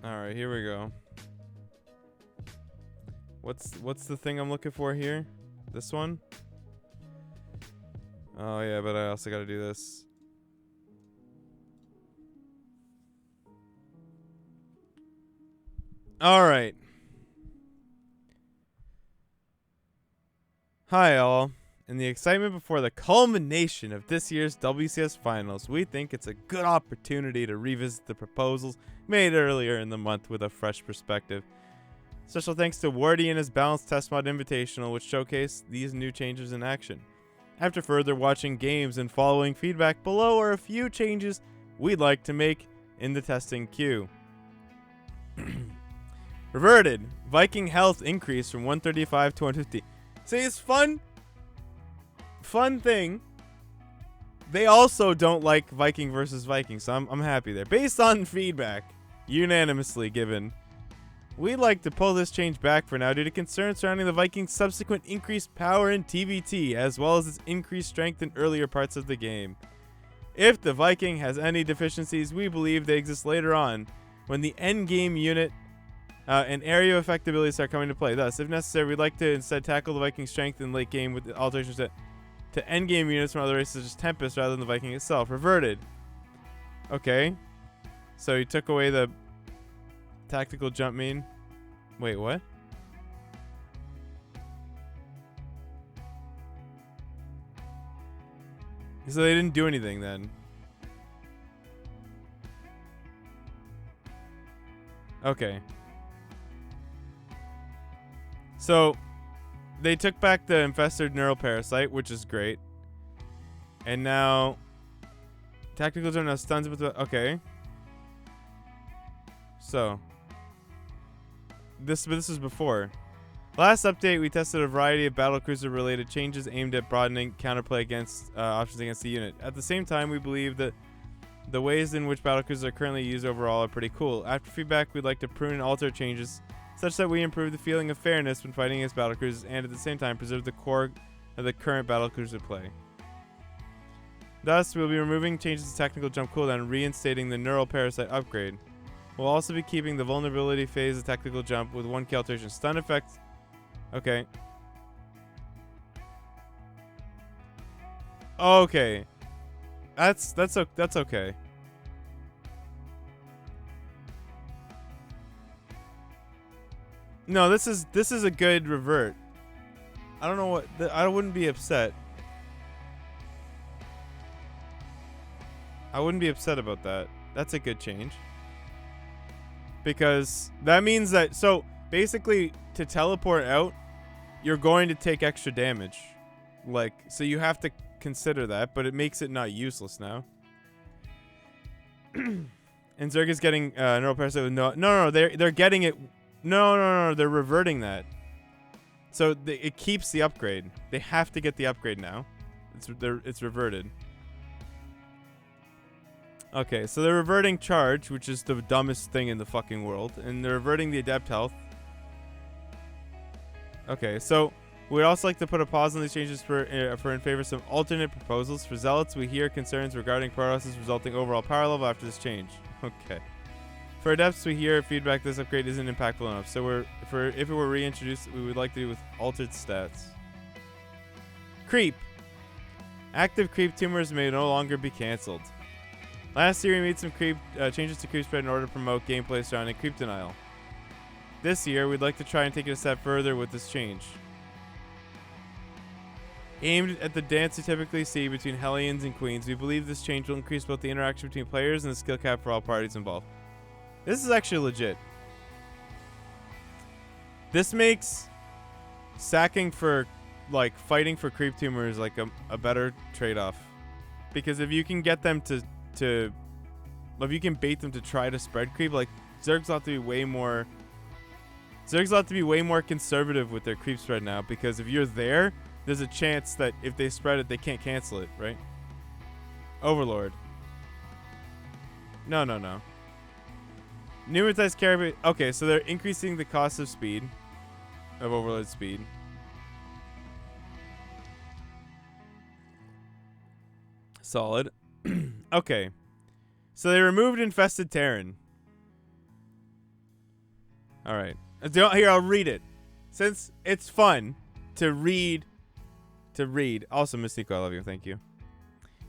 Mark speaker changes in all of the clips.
Speaker 1: Alright, here we go. What's the thing I'm looking for here? This one? Oh yeah, but I also gotta do this. Alright. Hi all. In the excitement before the culmination of this year's WCS Finals, we think it's a good opportunity to revisit the proposals made earlier in the month with a fresh perspective. Special thanks to Wardy and his Balanced Test Mod Invitational, which showcased these new changes in action. After further watching games and following feedback, below are a few changes we'd like to make in the testing queue. Reverted. Viking health increase from 135 to 150. See, it's fun thing. They also don't like Viking versus Viking, so I'm happy there. Based on feedback unanimously given, we'd like to pull this change back for now due to concerns surrounding the Viking's subsequent increased power in TVT, as well as its increased strength in earlier parts of the game. If the Viking has any deficiencies, we believe they exist later on, when the endgame unit and area of effect abilities start coming into play. Thus, if necessary, we'd like to instead tackle the Viking's strength in late game with alterations to endgame units from other races such as Tempest rather than the Viking itself. Reverted. Okay. So he took away the tactical jump mean. Wait, what? So they didn't do anything then. Okay. So they took back the infested neural parasite, which is great. And now tactical jump now stuns with the okay. So this is before. Last update, we tested a variety of battlecruiser related changes aimed at broadening counterplay against options against the unit. At the same time, we believe that the ways in which battlecruisers are currently used overall are pretty cool. After feedback, we'd like to prune and alter changes such that we improve the feeling of fairness when fighting against battlecruisers and at the same time preserve the core of the current battlecruiser play. Thus, we'll be removing changes to technical jump cooldown and reinstating the neural parasite upgrade. We'll also be keeping the vulnerability phase of technical jump with 1 key alteration. Stun effect. Okay. Okay. That's okay. No, this is a good revert. I don't know what I wouldn't be upset. I wouldn't be upset about that. That's a good change. Because that means that so basically to teleport out, you're going to take extra damage. Like, so you have to consider that, but it makes it not useless now. And Zerg is getting neural parasite with no, they're getting it. No, they're reverting that. So it keeps the upgrade. They have to get the upgrade now. It's reverted. Okay, so they're reverting charge, which is the dumbest thing in the fucking world, and they're reverting the adept health. Okay, so we'd also like to put a pause on these changes for in favor of some alternate proposals. For zealots, we hear concerns regarding Protos's resulting overall power level after this change. Okay. For adepts, we hear feedback this upgrade isn't impactful enough. So if it were reintroduced, we would like to do with altered stats. Creep. Active creep tumors may no longer be cancelled. Last year, we made some changes to creep spread in order to promote gameplay surrounding creep denial. This year, we'd like to try and take it a step further with this change. Aimed at the dance you typically see between Hellions and Queens, we believe this change will increase both the interaction between players and the skill cap for all parties involved. This is actually legit. This makes sacking for, like, fighting for creep tumors like a better trade-off. Because if you can get them to if you can bait them to try to spread creep, like, Zergs will have to be way more conservative with their creep spread now, because if you're there, there's a chance that if they spread it, they can't cancel it, right? Overlord. No. Pneumatized carry. Okay, so they're increasing the cost of speed, of Overlord speed. Solid. Okay. So they removed Infested Terran. All right. Here, I'll read it. Since it's fun to read. Also, Miss Nico, I love you. Thank you.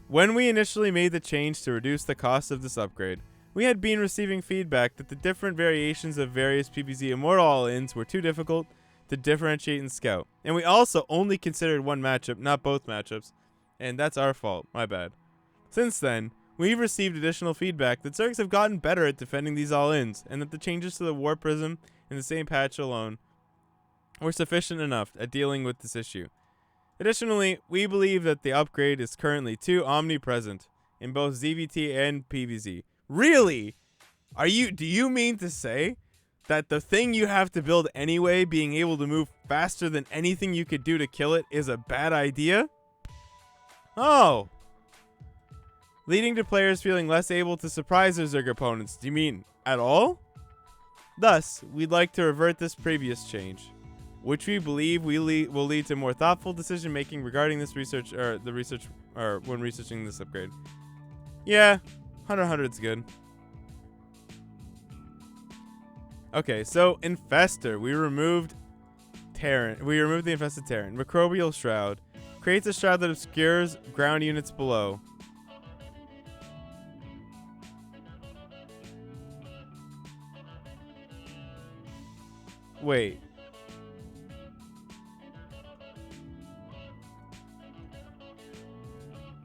Speaker 1: When we initially made the change to reduce the cost of this upgrade, we had been receiving feedback that the different variations of various PvZ Immortal all-ins were too difficult to differentiate and scout. And we also only considered one matchup, not both matchups. And that's our fault. My bad. Since then, we've received additional feedback that Zergs have gotten better at defending these all-ins, and that the changes to the War Prism in the same patch alone were sufficient enough at dealing with this issue. Additionally, we believe that the upgrade is currently too omnipresent in both ZVT and PvZ. Really? Do you mean to say that the thing you have to build anyway, being able to move faster than anything you could do to kill it, is a bad idea? Oh. Leading to players feeling less able to surprise their Zerg opponents. Do you mean at all? Thus, we'd like to revert this previous change, which we believe will lead to more thoughtful decision making regarding this research, or when researching this upgrade. Yeah, 100's good. Okay, so Infestor, we removed Terran. We removed the Infested Terran. Microbial Shroud creates a shroud that obscures ground units below. Wait.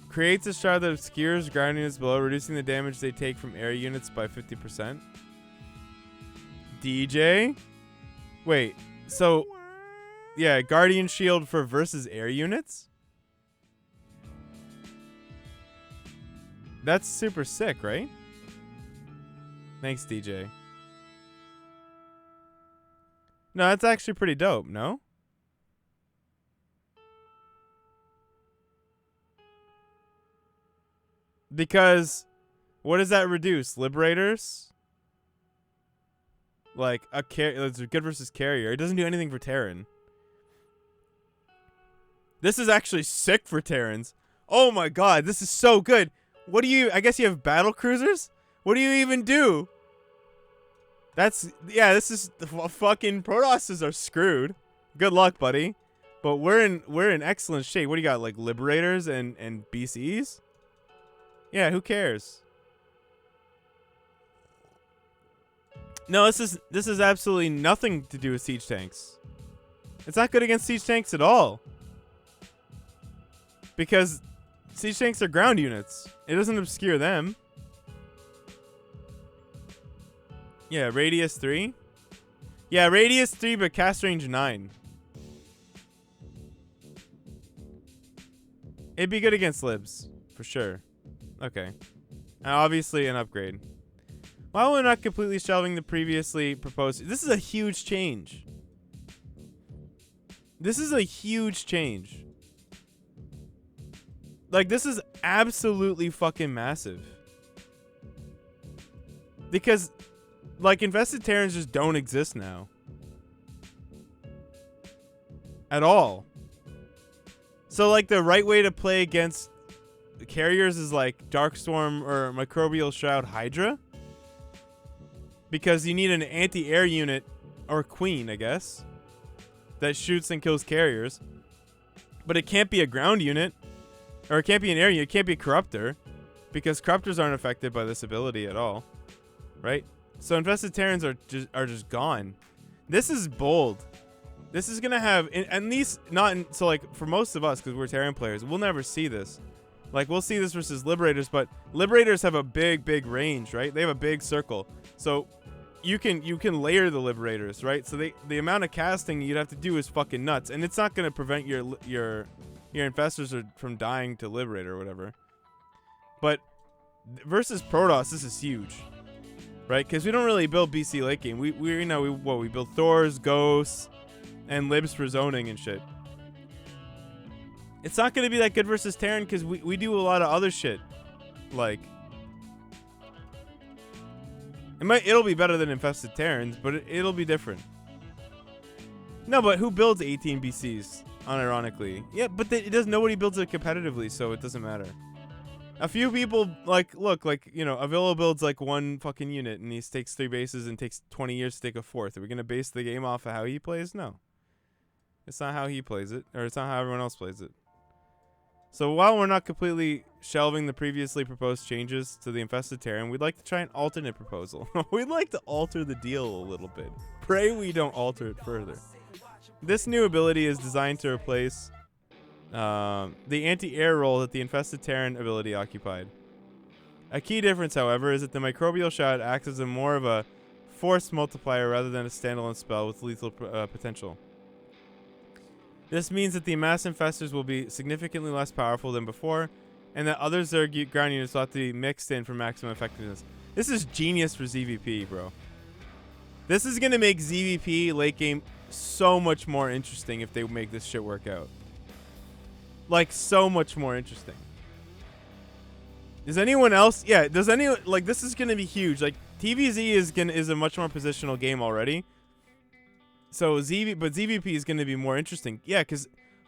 Speaker 1: Creates a shroud that obscures ground units below, reducing the damage they take from air units by 50%. DJ? Wait, so... yeah, Guardian Shield for versus air units? That's super sick, right? Thanks, DJ. No, that's actually pretty dope, no? Because what does that reduce? Liberators? Like it's good versus carrier. It doesn't do anything for Terran. This is actually sick for Terrans. Oh my god, this is so good. What do you... I guess you have battle cruisers? What do you even do? This is... the fucking Protosses are screwed. Good luck, buddy. But we're in excellent shape. What do you got, like Liberators and BCs? Yeah, who cares? No, this is absolutely nothing to do with siege tanks. It's not good against siege tanks at all. Because siege tanks are ground units. It doesn't obscure them. Yeah, radius 3. Yeah, radius 3, but cast range 9. It'd be good against libs, for sure. Okay. And obviously an upgrade. While we're not completely shelving the previously proposed... This is a huge change. This is a huge change. Like, this is absolutely fucking massive. Because, like, Infested Terrans just don't exist now. At all. So, like, the right way to play against carriers is, like, Darkstorm or Microbial Shroud Hydra. Because you need an anti-air unit, or queen, I guess, that shoots and kills carriers. But it can't be a ground unit. Or it can't be an air unit. It can't be a Corruptor. Because Corruptors aren't affected by this ability at all. Right? So Infested Terrans are just gone. This is bold. This is going to have... at least not... so, like, for most of us, because we're Terran players, we'll never see this. Like, we'll see this versus Liberators, but Liberators have a big range, right? They have a big circle. So... You can layer the Liberators, right? So the amount of casting you'd have to do is fucking nuts, and it's not gonna prevent your Infestors from dying to Liberator or whatever. But versus Protoss, this is huge, right? Because we don't really build BC late game. We build Thors, Ghosts, and Libs for zoning and shit. It's not gonna be that good versus Terran because we do a lot of other shit, like. It'll be better than Infested Terrans, but it'll be different. No, but who builds 18 BCs, unironically? Yeah, but nobody builds it competitively, so it doesn't matter. A few people look Avila builds like one fucking unit and he takes 3 bases and takes 20 years to take a 4th. Are we gonna base the game off of how he plays? No, it's not how he plays it, or it's not how everyone else plays it. So while we're not completely shelving the previously proposed changes to the Infested Terran, we'd like to try an alternate proposal. We'd like to alter the deal a little bit. Pray we don't alter it further. This new ability is designed to replace the anti-air role that the Infested Terran ability occupied. A key difference, however, is that the Microbial Shot acts as more of a force multiplier rather than a standalone spell with lethal potential. This means that the mass infestors will be significantly less powerful than before, and that other Zerg ground units will have to be mixed in for maximum effectiveness. This is genius for ZVP, bro. This is going to make ZVP late game so much more interesting if they make this shit work out. Like, so much more interesting. Does anyone else? Yeah, does anyone, like, this is going to be huge. Like, TVZ is a much more positional game already. So ZVP is going to be more interesting. Yeah, because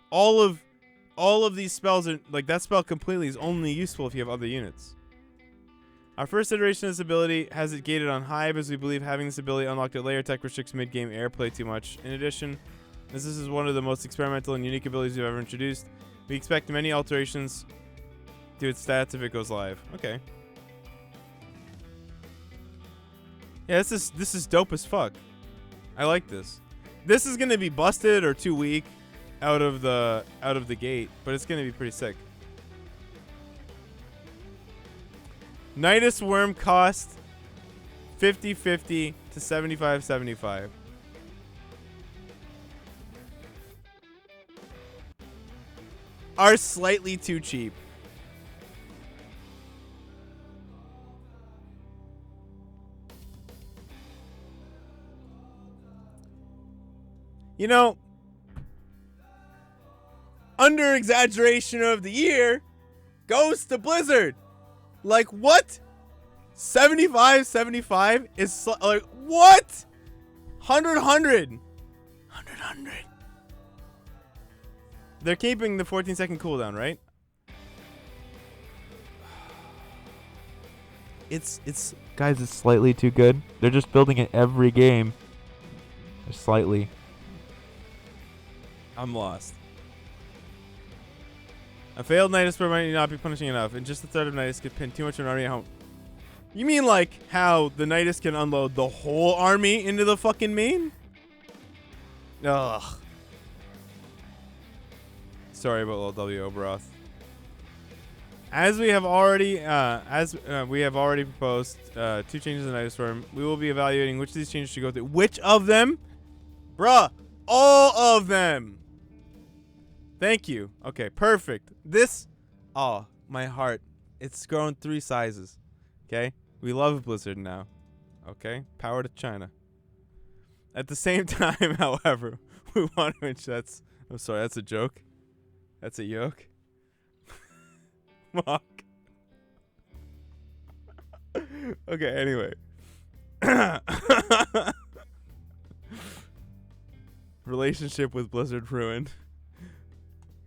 Speaker 1: all of these spells are, like, that spell completely is only useful if you have other units. Our first iteration of this ability has it gated on Hive, as we believe having this ability unlocked at layer tech restricts mid-game airplay too much. In addition, as this is one of the most experimental and unique abilities we've ever introduced, we expect many alterations to its stats if it goes live. Okay. Yeah, this is dope as fuck. I like this. This is gonna be busted or too weak out of the gate, but it's gonna be pretty sick. Nidus Worm cost 50-50 to 75-75. Are slightly too cheap. You know, under exaggeration of the year goes to Blizzard. Like, what? 75-75 is like, what? 100. They're keeping the 14-second cooldown, right? It's guys, it's slightly too good. They're just building it every game. Just slightly. I'm lost. A failed Nidus Spur might not be punishing enough, and just the threat of Nidus could pin too much of an army at home. You mean like how the Nidus can unload the whole army into the fucking main? Ugh. Sorry about little W.O. Broth. As we have already proposed 2 changes in Nidus Storm, we will be evaluating which of these changes should go through. Which of them? Bruh, all of them. Thank you. Okay, perfect. This, oh, my heart. It's grown 3 sizes. Okay? We love Blizzard now. Okay? Power to China. At the same time, however, we want to ensure I'm sorry, that's a joke. That's a yoke. Fuck. Okay, anyway. Relationship with Blizzard ruined.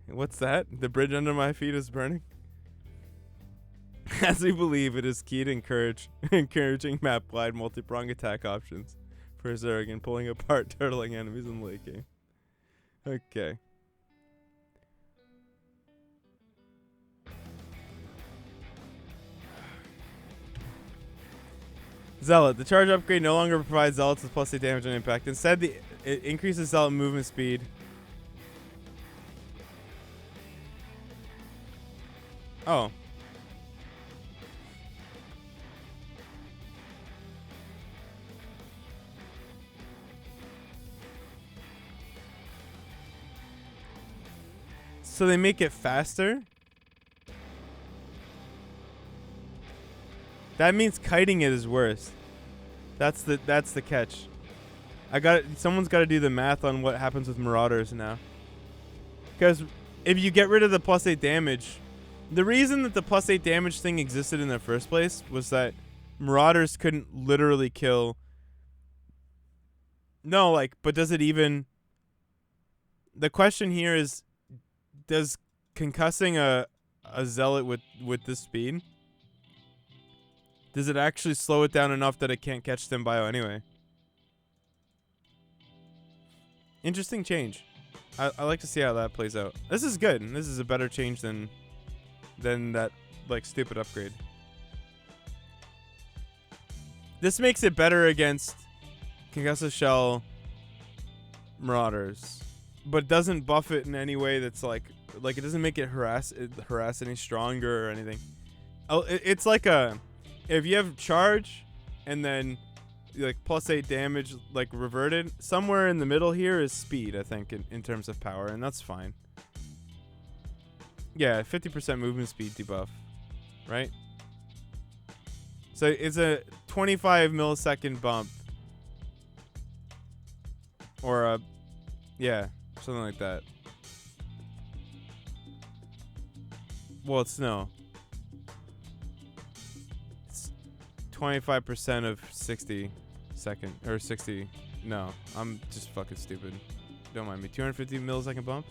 Speaker 1: What's that? The bridge under my feet is burning? As we believe it is key to encouraging map-wide multi-prong attack options for Zerg and pulling apart turtling enemies in the late game. Okay. Zealot. The charge upgrade no longer provides Zealots with +8 damage and impact. Instead, it increases Zealot movement speed. Oh. So they make it faster? That means kiting it is worse. That's the catch. Someone's got to do the math on what happens with Marauders now. Because if you get rid of the +8 damage, the reason that the +8 damage thing existed in the first place was that Marauders couldn't literally kill. No, like, but does it even? The question here is, does concussing a zealot with this speed? Does it actually slow it down enough that it can't catch them bio anyway? Interesting change. I like to see how that plays out. This is good. This is a better change than that like stupid upgrade. This makes it better against Concussive Shell Marauders, but doesn't buff it in any way that's like it doesn't make it harass any stronger or anything. Oh, it's like if you have charge and then like +8 damage like reverted, somewhere in the middle here is speed, I think, in terms of power, and that's fine. Yeah, 50% movement speed debuff, right? So it's a 25 millisecond bump, or yeah, something like that. Well, it's no. It's 25% of 60 second or 60. No, I'm just fucking stupid. Don't mind me. 250 millisecond bump.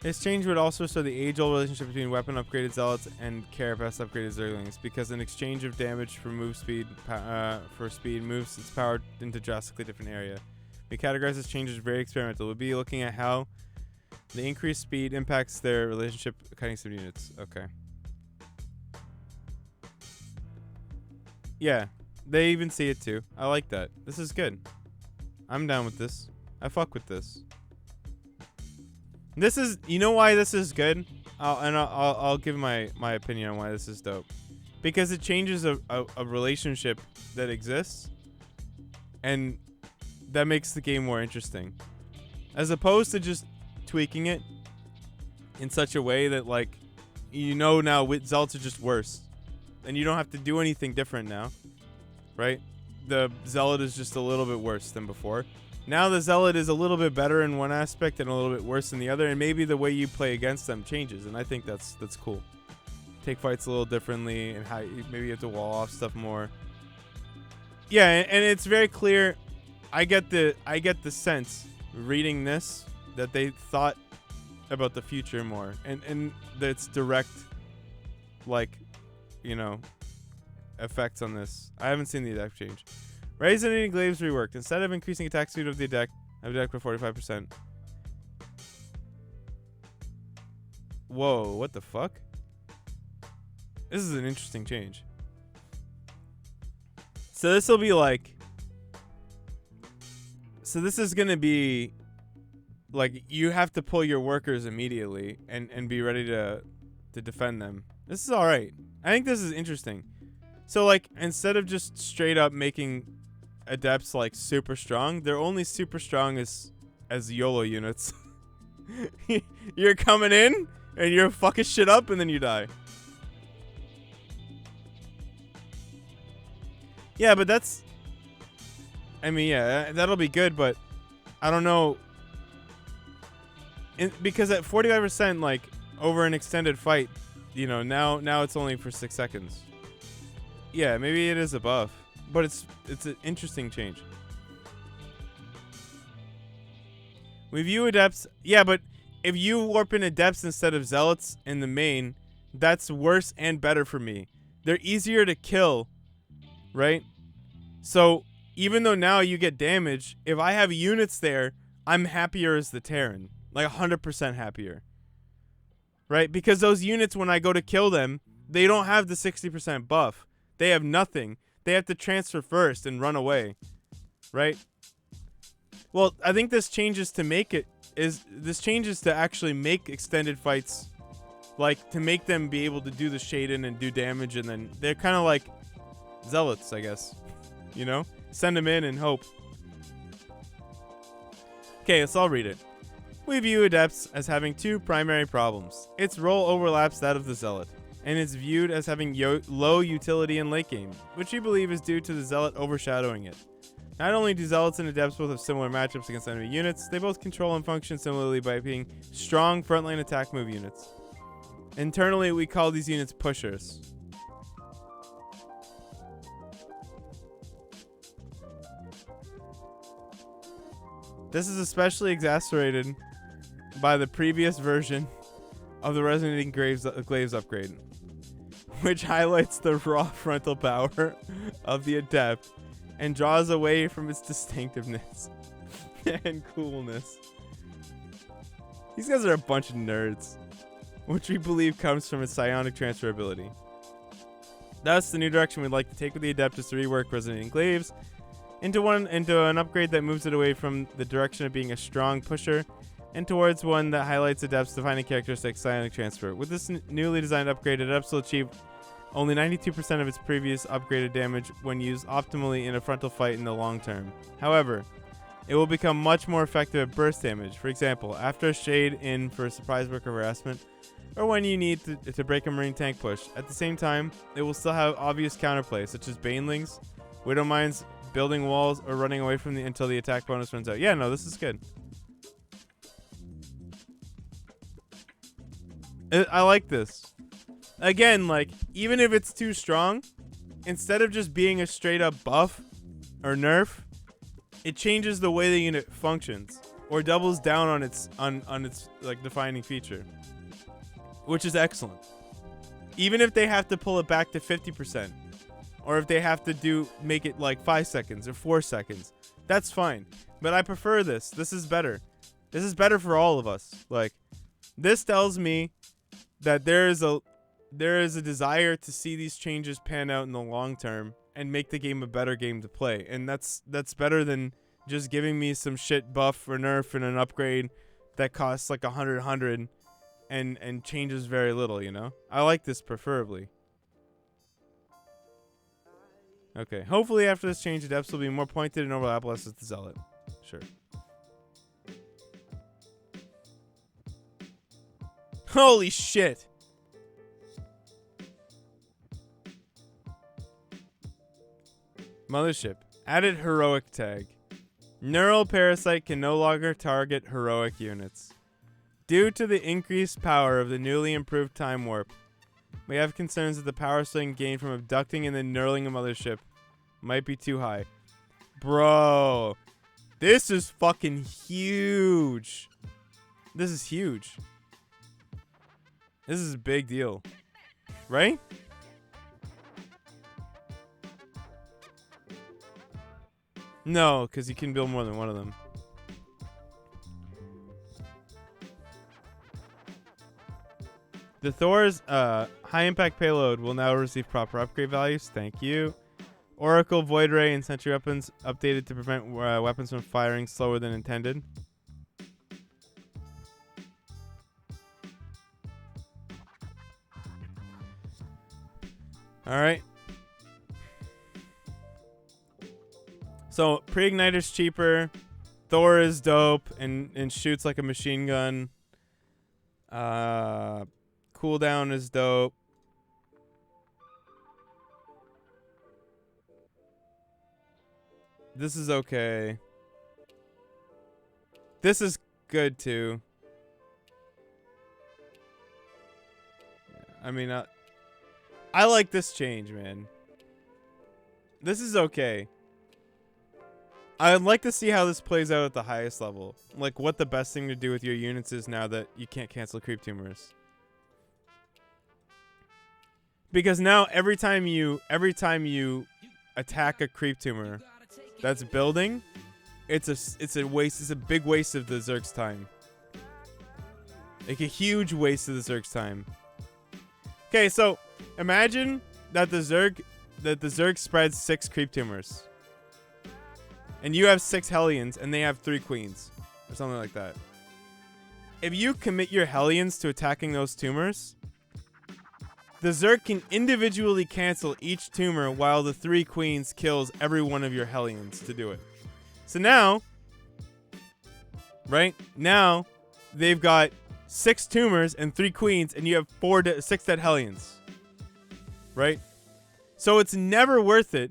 Speaker 1: This change would also show the age-old relationship between weapon-upgraded zealots and carapace-upgraded zerglings, because in exchange of damage for move speed, moves its power into a drastically different area. We categorize this change as very experimental. We'll be looking at how the increased speed impacts their relationship cutting some units. Okay. Yeah, they even see it too. I like that. This is good. I'm down with this. I fuck with this. This is, you know why this is good? I'll give my opinion on why this is dope. Because it changes a relationship that exists, and that makes the game more interesting. As opposed to just tweaking it in such a way that, like, you know now zealots are just worse. And you don't have to do anything different now, right? The zealot is just a little bit worse than before. Now the zealot is a little bit better in one aspect and a little bit worse in the other, and maybe the way you play against them changes, and I think that's cool. Take fights a little differently, and how maybe you have to wall off stuff more. Yeah, and it's very clear. I get the sense reading this that they thought about the future more, and that's direct, like, you know, effects on this. I haven't seen the attack change. Resonating Glaives reworked. Instead of increasing attack speed of the deck by 45%. Whoa, what the fuck? This is an interesting change. So this will be like... So this is going to be... Like, you have to pull your workers immediately and be ready to defend them. This is alright. I think this is interesting. So, like, instead of just straight up making adepts like super strong, they're only super strong as YOLO units. You're coming in and you're fucking shit up and then you die. Yeah, but that's, I mean, yeah, that'll be good, but I don't know, because at 45%, like, over an extended fight, you know, now it's only for 6 seconds. Yeah, maybe it is a buff. But it's an interesting change. We view adepts... Yeah, but if you warp in adepts instead of zealots in the main, that's worse and better for me. They're easier to kill, right? So, even though now you get damage, if I have units there, I'm happier as the Terran. Like, 100% happier. Right? Because those units, when I go to kill them, they don't have the 60% buff. They have nothing. They have to transfer first and run away, right? Well, I think this changes to make it to actually make extended fights, like, to make them be able to do the shade in and do damage, and then they're kind of like zealots, I guess. You know, send them in and hope. Okay, so I'll read it. We view adepts as having two primary problems. Its role overlaps that of the zealot, and it's viewed as having low utility in late game, which we believe is due to the zealot overshadowing it. Not only do zealots and adepts both have similar matchups against enemy units, they both control and function similarly by being strong frontline attack move units. Internally, we call these units pushers. This is especially exacerbated by the previous version of the Resonating Glaives upgrade, which highlights the raw frontal power of the Adept and draws away from its distinctiveness and coolness. These guys are a bunch of nerds, which we believe comes from its psionic transferability. Thus, the new direction we'd like to take with the Adept is to rework Resonating Glaives into an upgrade that moves it away from the direction of being a strong pusher and towards one that highlights Adept's defining characteristic, psionic transfer. With this newly designed upgrade, Adept will achieve only 92% of its previous upgraded damage when used optimally in a frontal fight in the long term. However, it will become much more effective at burst damage. For example, after a shade in for a surprise work or harassment, or when you need to break a marine tank push. At the same time, it will still have obvious counterplay, such as Banelings, Widow Mines, building walls, or running away from until the attack bonus runs out. Yeah, no, this is good. I like this. Again, like, even if it's too strong, instead of just being a straight up buff or nerf, it changes the way the unit functions or doubles down on its like defining feature, which is excellent. Even if they have to pull it back to 50%, or if they have to make it like 5 seconds or 4 seconds, that's fine. But I prefer this. This is better. This is better for all of us. Like, this tells me that there is a desire to see these changes pan out in the long term and make the game a better game to play. And that's better than just giving me some shit buff or nerf and an upgrade that costs like 100 and changes very little, you know? I like this preferably. Okay, hopefully after this change, the depths will be more pointed and overlap less with the Zealot. Sure. Holy shit! Mothership. Added heroic tag. Neural Parasite can no longer target heroic units. Due to the increased power of the newly improved Time Warp, we have concerns that the power swing gained from abducting and then knurling a mothership might be too high. Bro, this is fucking huge. This is huge. This is a big deal. Right? No, because you can build more than one of them. The Thor's high impact payload will now receive proper upgrade values. Thank you. Oracle, Void Ray, and Sentry weapons updated to prevent weapons from firing slower than intended. Alright. So, pre-igniter's cheaper. Thor is dope and shoots like a machine gun. Cooldown is dope. This is okay. This is good too. I mean, I like this change, man. This is okay. I'd like to see how this plays out at the highest level. Like, what the best thing to do with your units is now that you can't cancel creep tumors. Because now every time you attack a creep tumor that's building, it's a big waste of the Zerg's time. Like a huge waste of the Zerg's time. Okay, so imagine that the Zerg spreads 6 creep tumors. And you have 6 Hellions and they have 3 Queens. Or something like that. If you commit your Hellions to attacking those tumors, the Zerg can individually cancel each tumor while the 3 Queens kills every one of your Hellions to do it. So now, right? Now, they've got 6 tumors and 3 Queens and you have 6 dead Hellions. Right? So it's never worth it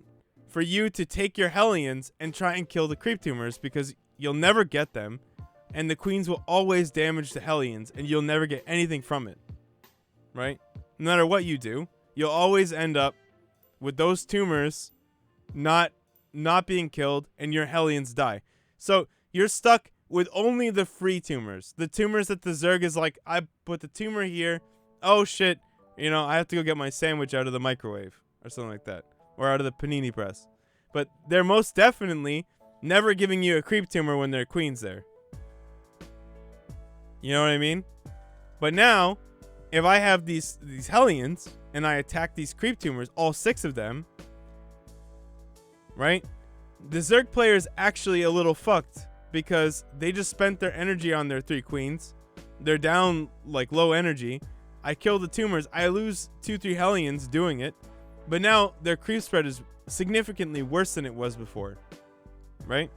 Speaker 1: for you to take your Hellions and try and kill the creep tumors because you'll never get them and the Queens will always damage the Hellions and you'll never get anything from it. Right? No matter what you do, you'll always end up with those tumors not being killed and your Hellions die. So you're stuck with only the free tumors. The tumors that the Zerg is like, I put the tumor here. Oh shit, I have to go get my sandwich out of the microwave or something like that, or out of the panini press. But they're most definitely never giving you a creep tumor when their queen's there. You know what I mean? But now, if I have these Hellions and I attack these creep tumors, all 6 of them, right? The Zerg player is actually a little fucked because they just spent their energy on their 3 queens. They're down like low energy. I kill the tumors. I lose 2-3 Hellions doing it. But now their creep spread is significantly worse than it was before. Right?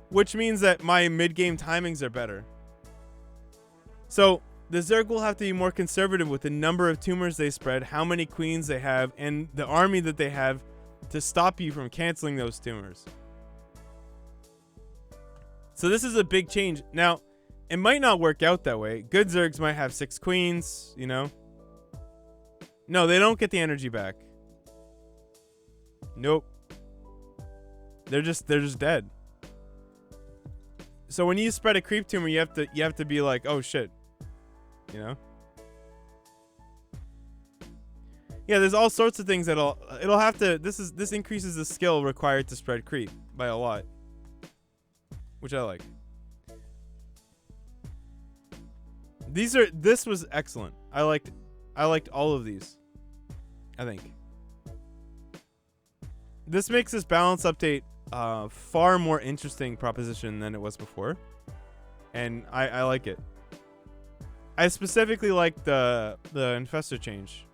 Speaker 1: Which means that my mid-game timings are better. So the Zerg will have to be more conservative with the number of tumors they spread, how many queens they have, and the army that they have to stop you from canceling those tumors. So this is a big change. Now, it might not work out that way. Good Zergs might have 6 queens, No, they don't get the energy back. Nope. They're just dead. So when you spread a creep tumor, you have to be like, oh shit. Yeah, there's all sorts of things it'll have to. This increases the skill required to spread creep by a lot, which I like. This was excellent. I liked all of these. I think this makes this balance update far more interesting proposition than it was before, and I like it. I specifically like the infestor change.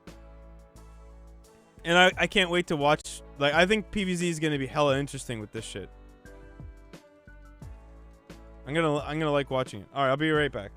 Speaker 1: And I can't wait to watch. Like, I think PvZ is gonna be hella interesting with this shit. I'm gonna like watching it. All right, I'll be right back.